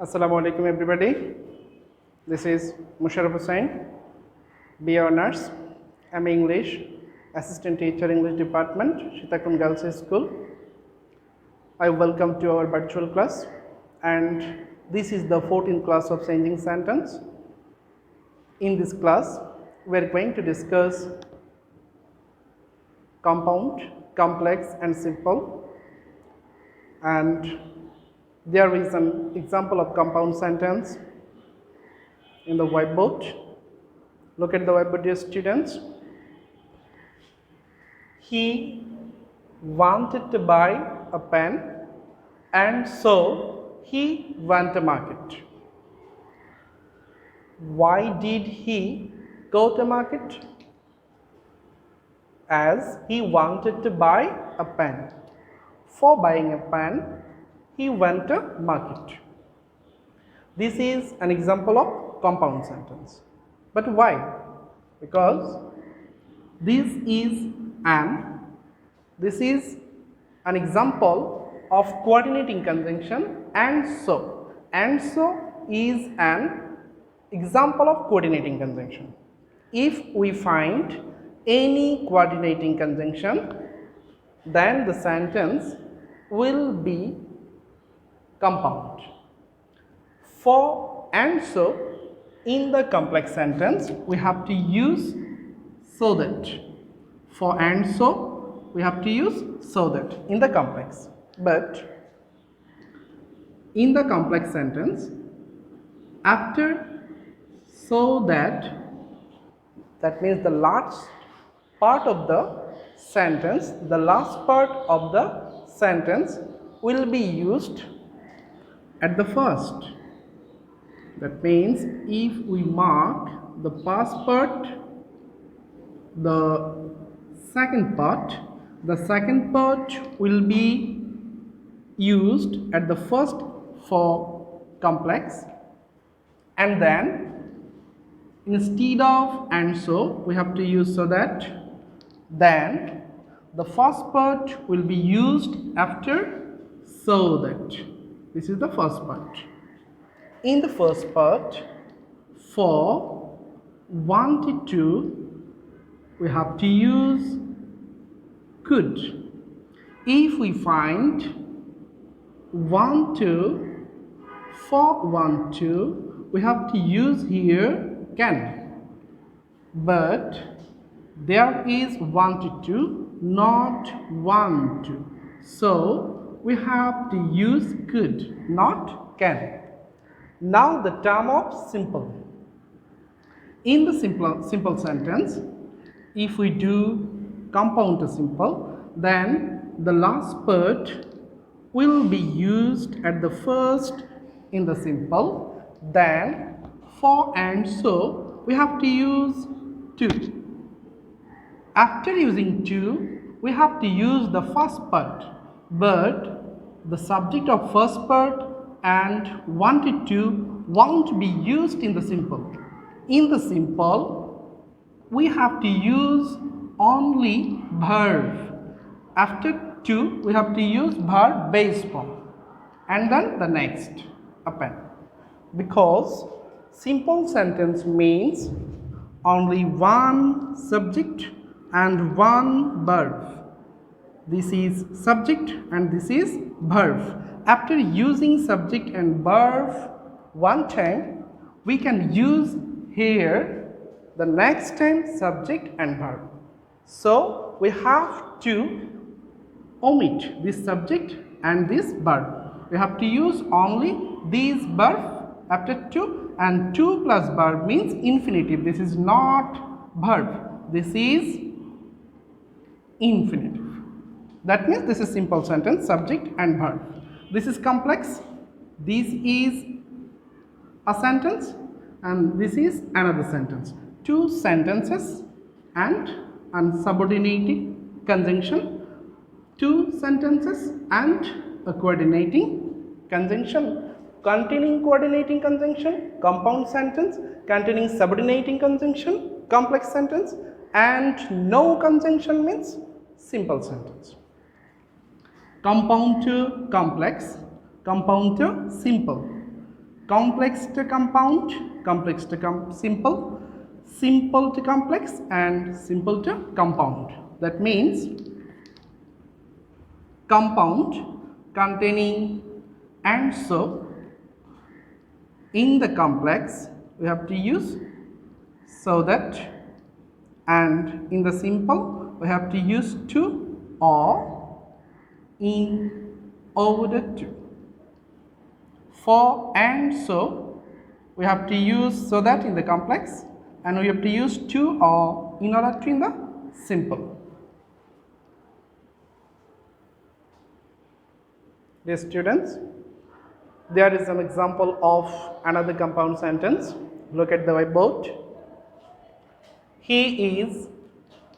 Assalamu alaikum everybody. This is Musharraf Hussain, BA Honors, MA English, Assistant Teacher English Department, Shitakun Girls High School. I welcome to our virtual class, and this is the 14th class of Changing Sentence. In this class, we are going to discuss compound, complex and simple, and there is an example of compound sentence in the whiteboard. Look at the whiteboard, dear students. He wanted to buy a pen, and so he went to market. Why did he go to market? As he wanted to buy a pen. For buying a pen, he went to market. This is an example of compound sentence. But why? Because this is an example of coordinating conjunction, and so. And so is an example of coordinating conjunction. If we find any coordinating conjunction, then the sentence will be compound. For and so in the complex sentence we have to use so that. For and so we have to use so that in the complex. But in the complex sentence, after so that means the last part of the sentence, the last part of the sentence will be used at the first. That means if we mark the past part, the second part will be used at the first for complex, and then instead of and so we have to use so that. Then the first part will be used after so that. This is the first part. In the first part, for wanted to, we have to use could. If we find want to, for want to, we have to use here can. But there is wanted to, not want to. So we have to use could, not can. Now the term of simple. In the simple sentence, if we do compound to simple, then the last part will be used at the first in the simple. Then for and so we have to use to. After using to, we have to use the first part, but the subject of first part and wanted to won't be used in the simple. In the simple, we have to use only verb. After to, we have to use verb base form, and then the next append. Because simple sentence means only one subject and one verb. This is subject and this is verb. After using subject and verb one time, we can use here the next time subject and verb. So we have to omit this subject and this verb. We have to use only these verb after to, and to plus verb means infinitive. This is not verb. This is infinitive. That means this is simple sentence, subject and verb. This is complex. This is a sentence and this is another sentence. Two sentences and subordinating conjunction. Two sentences and a coordinating conjunction. Containing coordinating conjunction, compound sentence. Containing subordinating conjunction, complex sentence. And no conjunction means simple sentence. Compound to complex, compound to simple. complex to compound, complex to simple, simple to complex, and simple to compound. That means compound containing and so in the complex we have to use so that, and in the simple we have to use to or in order to. For and so we have to use so that in the complex, and we have to use to or in order to in the simple. Dear students, there is an example of another compound sentence. Look at the whiteboard. He is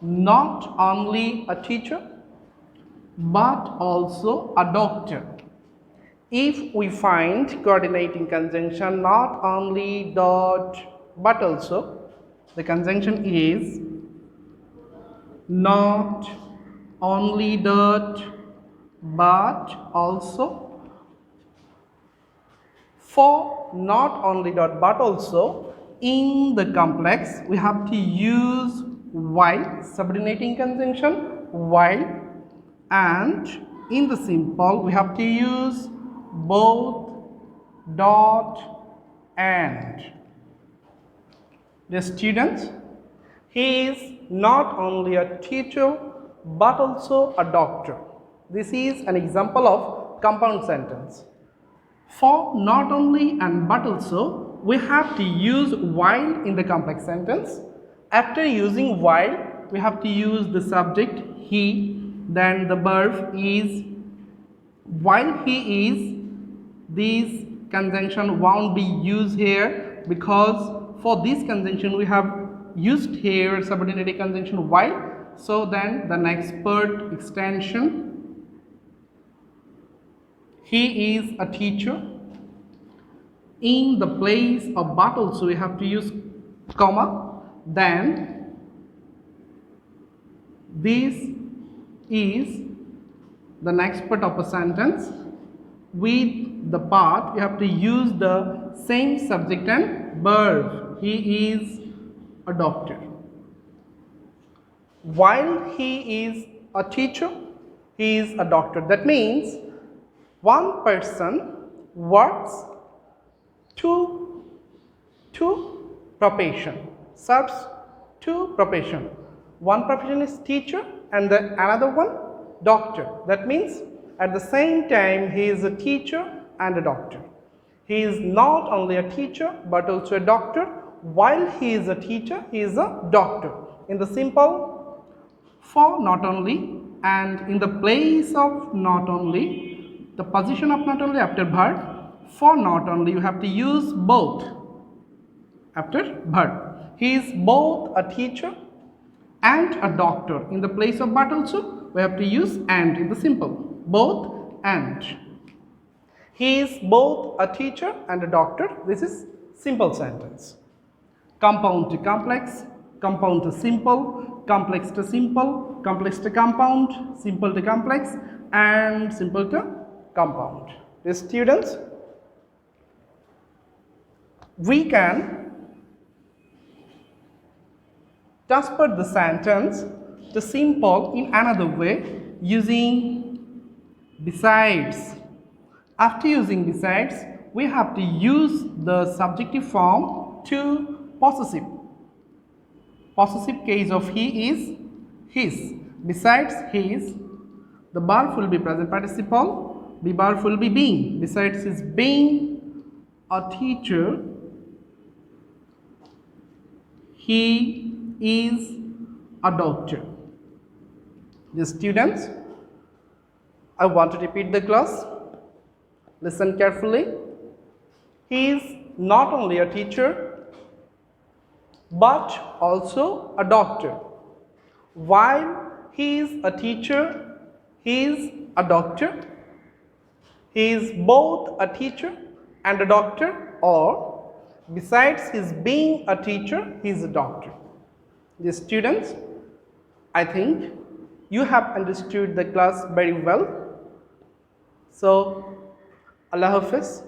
not only a teacher but also a doctor. If we find coordinating conjunction not only dot but also, the conjunction is not only dot but also. For not only dot but also in the complex we have to use while, subordinating conjunction while, and in the simple we have to use both, dot, and. The students, he is not only a teacher but also a doctor. This is an example of compound sentence. For not only and but also, we have to use while in the complex sentence. After using while, we have to use the subject he, then the verb is. While he is, this conjunction won't be used here because for this conjunction we have used here subordinated conjunction while. So then the next part extension. He is a teacher. In the place of but also we have to use comma. Then this is the next part of a sentence. With the part we have to use the same subject and verb. He is a doctor. While he is a teacher, he is a doctor. That means one person works two profession, serves two profession. One profession is teacher and the another one doctor. That means at the same time he is a teacher and a doctor. He is not only a teacher but also a doctor. While he is a teacher, he is a doctor. In the simple, for not only and in the place of not only, the position of not only after verb. For not only you have to use both after verb. He is both a teacher and a doctor. In the place of but also we have to use and in the simple. Both and. He is both a teacher and a doctor. This is simple sentence. Compound to complex, compound to simple, complex to simple, complex to compound, simple to complex, and simple to compound. Dear students, we can transfer the sentence to simple in another way using besides. After using besides, we have to use the subjective form to possessive. Possessive case of he is his. Besides his, the verb will be present participle, the verb will be being. Besides his being a teacher, he is a doctor. The students, I want to repeat the class. Listen carefully. He is not only a teacher but also a doctor. While he is a teacher, he is a doctor. He is both a teacher and a doctor, or besides his being a teacher, he is a doctor. The students, I think you have understood the class very well. So, Allah Hafiz.